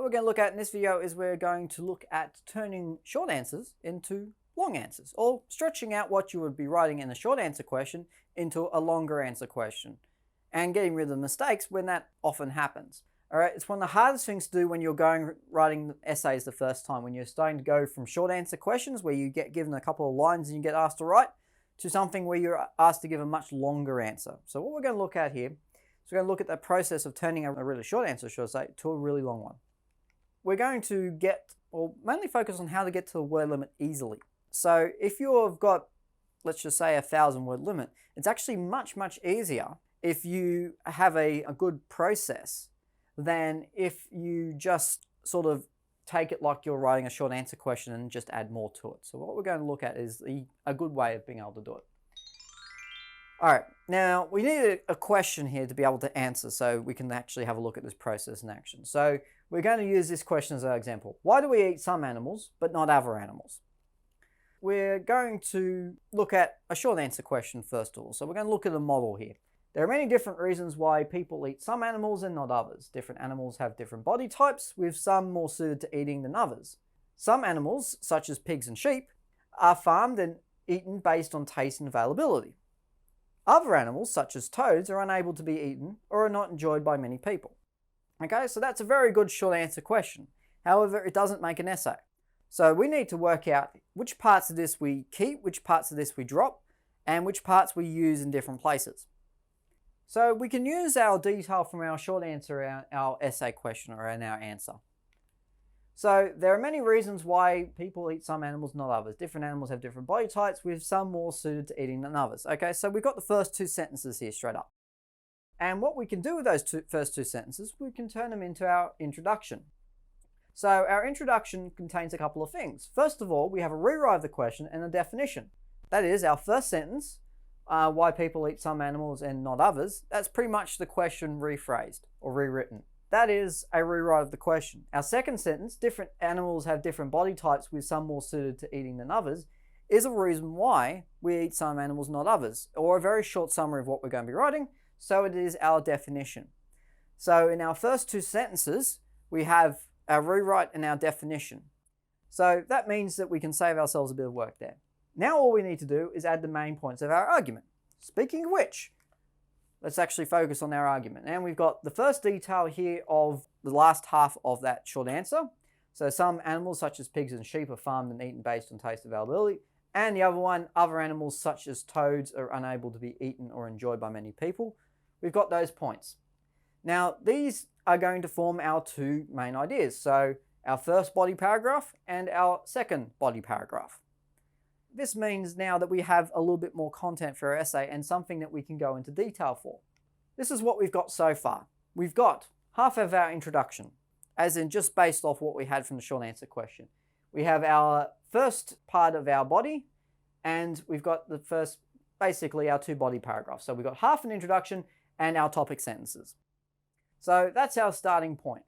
What we're going to look at in this video is we're going to look at turning short answers into long answers, or stretching out what you would be writing in a short answer question into a longer answer question, and getting rid of the mistakes when that often happens. All right, it's one of the hardest things to do when you're writing essays the first time, when you're starting to go from short answer questions where you get given a couple of lines and you get asked to write, to something where you're asked to give a much longer answer. So what we're going to look at here is we're going to look at the process of turning a really short answer, should I say, to a really long one. We're going to mainly focus on how to get to the word limit easily. So if you've got, let's just say, 1,000 word limit, it's actually much easier if you have a good process than if you just sort of take it like you're writing a short answer question and just add more to it. So what we're going to look at is a good way of being able to do it. All right, now we need a question here to be able to answer so we can actually have a look at this process in action. So we're going to use this question as our example. Why do we eat some animals but not other animals? We're going to look at a short answer question first of all. So we're going to look at a model here. There are many different reasons why people eat some animals and not others. Different animals have different body types, with some more suited to eating than others. Some animals, such as pigs and sheep, are farmed and eaten based on taste and availability. Other animals, such as toads, are unable to be eaten or are not enjoyed by many people. Okay, so that's a very good short answer question. However, it doesn't make an essay. So we need to work out which parts of this we keep, which parts of this we drop, and which parts we use in different places. So we can use our detail from our short answer, our essay question, or in our answer. So there are many reasons why people eat some animals, not others. Different animals have different body types, with some more suited to eating than others. Okay, so we've got the first two sentences here straight up. And what we can do with those first two sentences, we can turn them into our introduction. So our introduction contains a couple of things. First of all, we have a rewrite of the question and a definition. That is, our first sentence, why people eat some animals and not others, that's pretty much the question rephrased or rewritten. That is a rewrite of the question. Our second sentence, different animals have different body types with some more suited to eating than others, is a reason why we eat some animals, not others, or a very short summary of what we're going to be writing, so it is our definition. So in our first two sentences, we have our rewrite and our definition. So that means that we can save ourselves a bit of work there. Now all we need to do is add the main points of our argument. Speaking of which, let's actually focus on our argument. And we've got the first detail here of the last half of that short answer. So some animals such as pigs and sheep are farmed and eaten based on taste availability. And the other one, other animals such as toads are unable to be eaten or enjoyed by many people. We've got those points. Now these are going to form our two main ideas. So our first body paragraph and our second body paragraph. This means now that we have a little bit more content for our essay and something that we can go into detail for. This is what we've got so far. We've got half of our introduction, as in just based off what we had from the short answer question. We have our first part of our body, and we've got the first, basically our two body paragraphs. So we've got half an introduction and our topic sentences. So that's our starting point.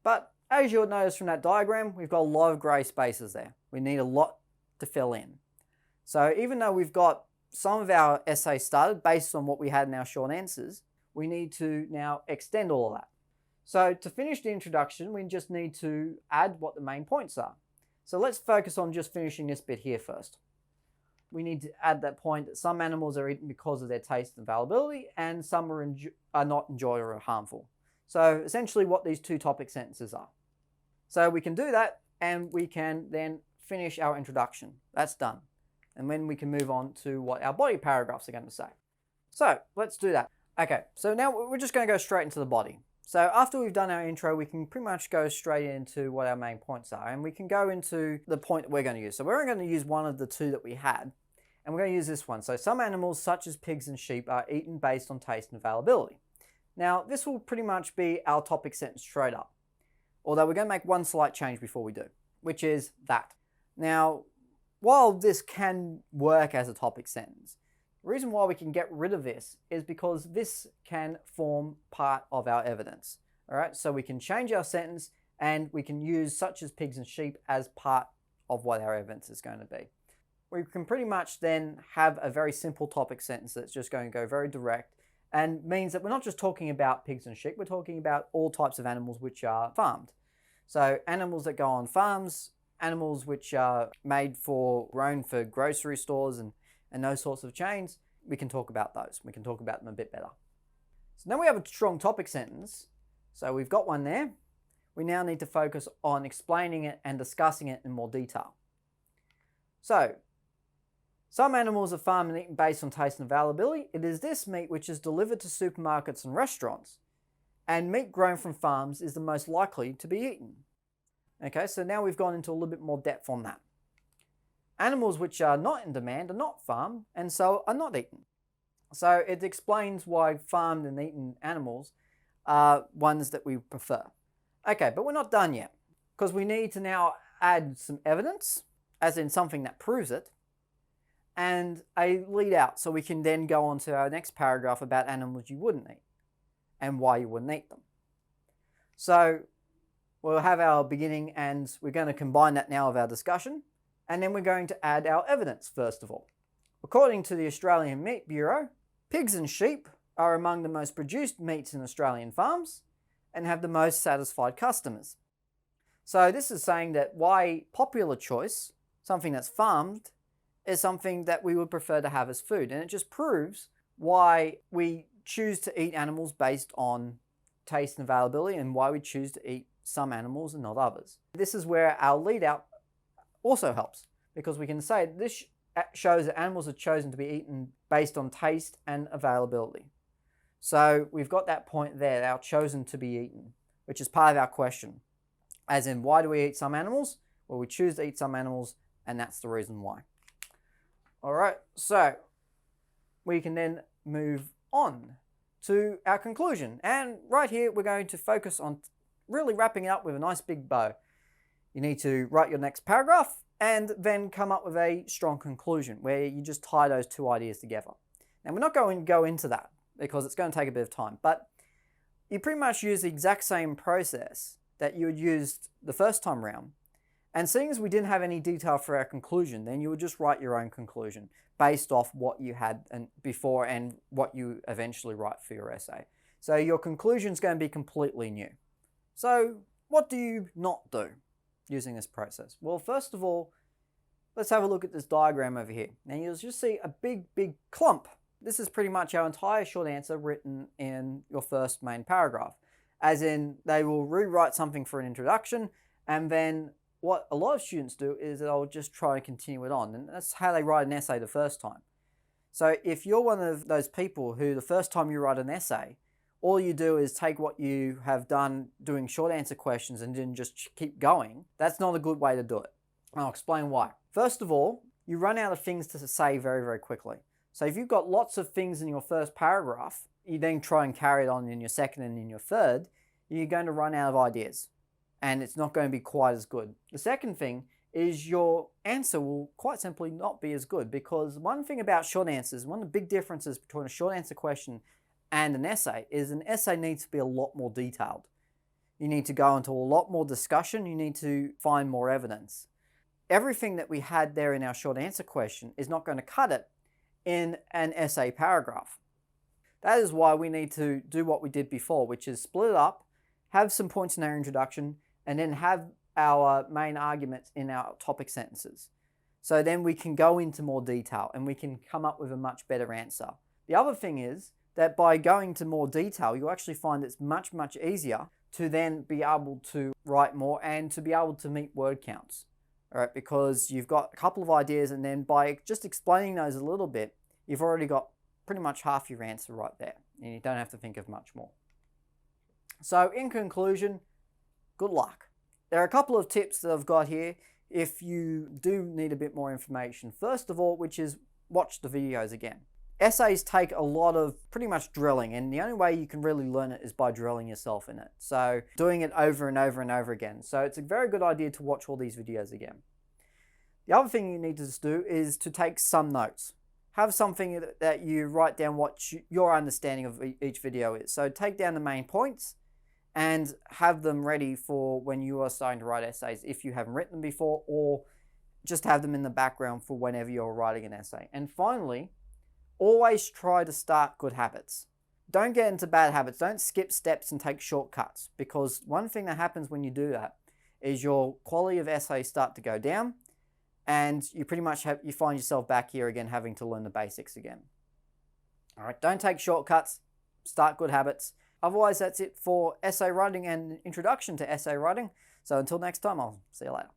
But as you'll notice from that diagram, we've got a lot of grey spaces there. We need a lot to fill in. So even though we've got some of our essay started based on what we had in our short answers, we need to now extend all of that. So to finish the introduction, we just need to add what the main points are. So let's focus on just finishing this bit here first. We need to add that point that some animals are eaten because of their taste and availability, and some are not enjoyed or are harmful. So essentially what these two topic sentences are. So we can do that, and we can then finish our introduction. That's done. And then we can move on to what our body paragraphs are going to say. So let's do that. Okay, so now we're just going to go straight into the body. So after we've done our intro, we can pretty much go straight into what our main points are, and we can go into the point that we're going to use. So we're going to use one of the two that we had, and we're going to use this one. So some animals, such as pigs and sheep, are eaten based on taste and availability. Now this will pretty much be our topic sentence straight up, although we're going to make one slight change before we do, which is that. Now, while this can work as a topic sentence, the reason why we can get rid of this is because this can form part of our evidence. All right, so we can change our sentence and we can use such as pigs and sheep as part of what our evidence is going to be. We can pretty much then have a very simple topic sentence that's just going to go very direct and means that we're not just talking about pigs and sheep, we're talking about all types of animals which are farmed. So animals that go on farms, animals which are grown for grocery stores and those sorts of chains, we can talk about those. We can talk about them a bit better. So now we have a strong topic sentence. So we've got one there. We now need to focus on explaining it and discussing it in more detail. So, some animals are farmed and eaten based on taste and availability. It is this meat which is delivered to supermarkets and restaurants. And meat grown from farms is the most likely to be eaten. Okay, so now we've gone into a little bit more depth on that. Animals which are not in demand are not farmed and so are not eaten. So it explains why farmed and eaten animals are ones that we prefer. Okay, but we're not done yet, because we need to now add some evidence, as in something that proves it, and a lead out, so we can then go on to our next paragraph about animals you wouldn't eat and why you wouldn't eat them. So we'll have our beginning, and we're going to combine that now with our discussion, and then we're going to add our evidence first of all. According to the Australian Meat Bureau, pigs and sheep are among the most produced meats in Australian farms and have the most satisfied customers. So this is saying that why popular choice, something that's farmed, is something that we would prefer to have as food. And it just proves why we choose to eat animals based on taste and availability, and why we choose to eat some animals and not others. This is where our lead out also helps, because we can say this shows that animals are chosen to be eaten based on taste and availability. So we've got that point there, our chosen to be eaten, which is part of our question. As in, why do we eat some animals? Well, we choose to eat some animals, and that's the reason why. All right, so we can then move on to our conclusion. And right here, we're going to focus on really wrapping it up with a nice big bow. You need to write your next paragraph and then come up with a strong conclusion where you just tie those two ideas together. Now, we're not going to go into that because it's going to take a bit of time, but you pretty much use the exact same process that you had used the first time round. And seeing as we didn't have any detail for our conclusion, then you would just write your own conclusion based off what you had before and what you eventually write for your essay. So your conclusion is going to be completely new. So what do you not do using this process? Well, first of all, let's have a look at this diagram over here. Now you'll just see a big clump. This is pretty much our entire short answer written in your first main paragraph. As in, they will rewrite something for an introduction, and then what a lot of students do is they'll just try to continue it on, and that's how they write an essay the first time. So if you're one of those people who the first time you write an essay, all you do is take what you have done doing short answer questions and then just keep going, that's not a good way to do it. I'll explain why. First of all, you run out of things to say very quickly. So if you've got lots of things in your first paragraph, you then try and carry it on in your second and in your third, you're going to run out of ideas and it's not going to be quite as good. The second thing is your answer will quite simply not be as good, because one thing about short answers, one of the big differences between a short answer question and an essay is an essay needs to be a lot more detailed. You need to go into a lot more discussion, you need to find more evidence. Everything that we had there in our short answer question is not going to cut it in an essay paragraph. That is why we need to do what we did before, which is split it up, have some points in our introduction, and then have our main arguments in our topic sentences. So then we can go into more detail and we can come up with a much better answer. The other thing is that by going to more detail, you'll actually find it's much easier to then be able to write more and to be able to meet word counts. All right, because you've got a couple of ideas, and then by just explaining those a little bit, you've already got pretty much half your answer right there, and you don't have to think of much more. So in conclusion, good luck. There are a couple of tips that I've got here if you do need a bit more information. First of all, which is watch the videos again. Essays take a lot of pretty much drilling, and the only way you can really learn it is by drilling yourself in it. So doing it over and over again. So it's a very good idea to watch all these videos again. The other thing you need to do is to take some notes. Have something that you write down what your understanding of each video is. So take down the main points and have them ready for when you are starting to write essays if you haven't written them before, or just have them in the background for whenever you're writing an essay. And finally, always try to start good habits. Don't get into bad habits. Don't skip steps and take shortcuts, because one thing that happens when you do that is your quality of essays start to go down, and you pretty much you find yourself back here again having to learn the basics again. All right, don't take shortcuts, start good habits. Otherwise, that's it for essay writing and introduction to essay writing. So until next time, I'll see you later.